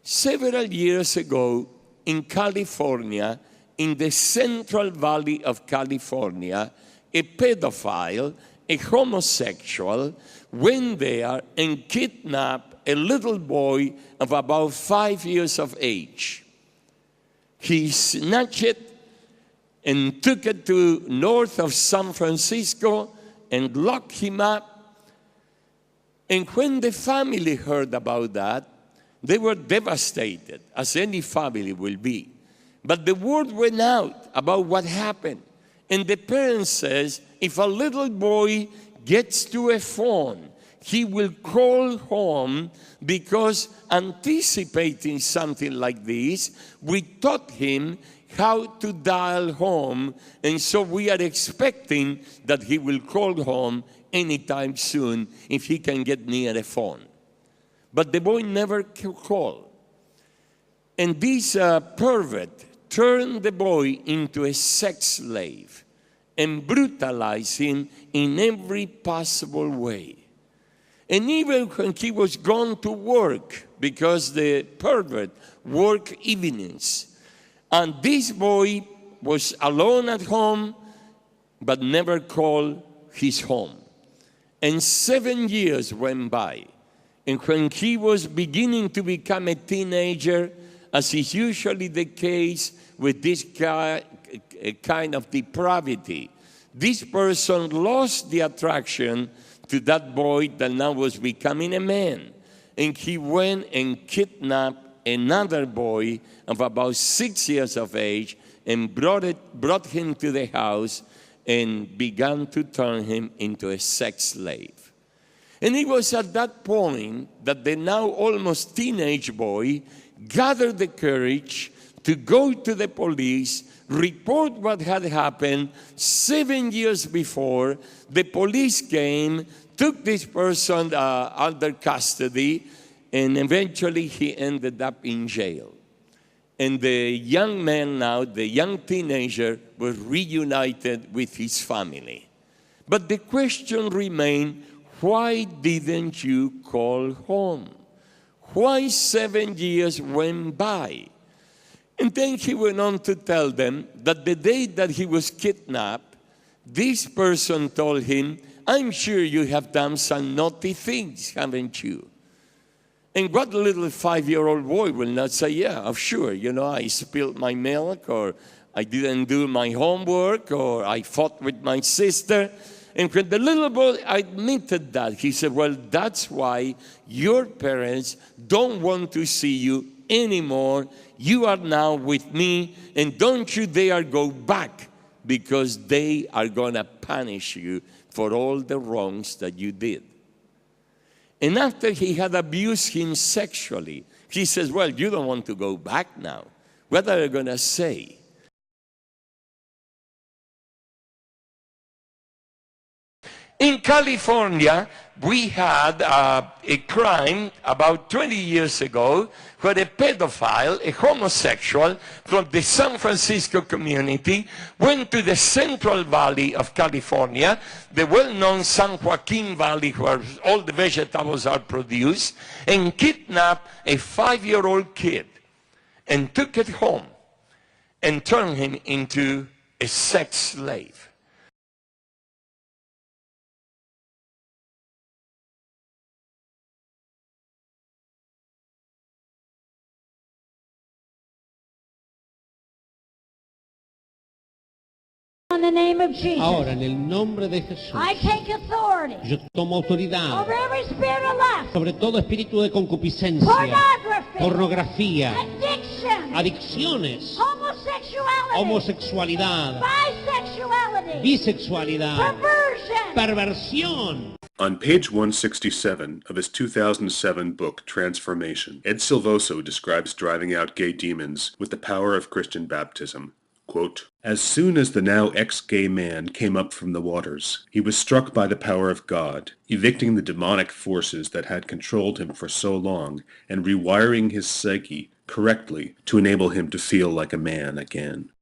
Several years ago in California, in the Central Valley of California, a pedophile, a homosexual, went there and kidnapped a little boy of about 5 years of age. He snatched it and took it to north of San Francisco and locked him up. And when the family heard about that, they were devastated, as any family will be. But the word went out about what happened. And the parent says, if a little boy gets to a phone, he will call home, because anticipating something like this, we taught him how to dial home, and so we are expecting that he will call home anytime soon if he can get near a phone. But the boy never called. And this pervert turned the boy into a sex slave and brutalized him in every possible way. And even when he was gone to work, because the pervert worked evenings, and this boy was alone at home, but never called his home. And 7 years went by. And when he was beginning to become a teenager, as is usually the case with this kind of depravity, this person lost the attraction to that boy that now was becoming a man. And he went and kidnapped another boy of about 6 years of age and brought him to the house and began to turn him into a sex slave. And it was at that point that the now almost teenage boy gathered the courage to go to the police, report what had happened. 7 years before, the police came, took this person under custody, and eventually he ended up in jail. And the young man now, the young teenager, was reunited with his family. But the question remained, why didn't you call home? Why 7 years went by? And then he went on to tell them that the day that he was kidnapped, this person told him, I'm sure you have done some naughty things, haven't you? And what little 5-year-old boy will not say, yeah, sure, I spilled my milk, or I didn't do my homework, or I fought with my sister. And when the little boy admitted that, he said, well, that's why your parents don't want to see you anymore. You are now with me, and don't you dare go back, because they are going to punish you for all the wrongs that you did. And after he had abused him sexually, he says, well, you don't want to go back now. What are you going to say? In California, we had a crime about 20 years ago where a pedophile, a homosexual from the San Francisco community, went to the Central Valley of California, the well-known San Joaquin Valley where all the vegetables are produced, and kidnapped a 5-year-old kid and took it home and turned him into a sex slave. In the name of Jesus. Ahora, en el nombre de Jesús, I take authority yo tomo autoridad over every spirit of lust, sobre todo espíritu de concupiscencia, pornography, pornografía, addiction, adicciones, homosexuality, homosexualidad, bisexuality, bisexualidad, perversion. perversión. On page 167 of his 2007 book, Transformation, Ed Silvoso describes driving out gay demons with the power of Christian baptism. Quote, as soon as the now ex-gay man came up from the waters, he was struck by the power of God, evicting the demonic forces that had controlled him for so long and rewiring his psyche correctly to enable him to feel like a man again.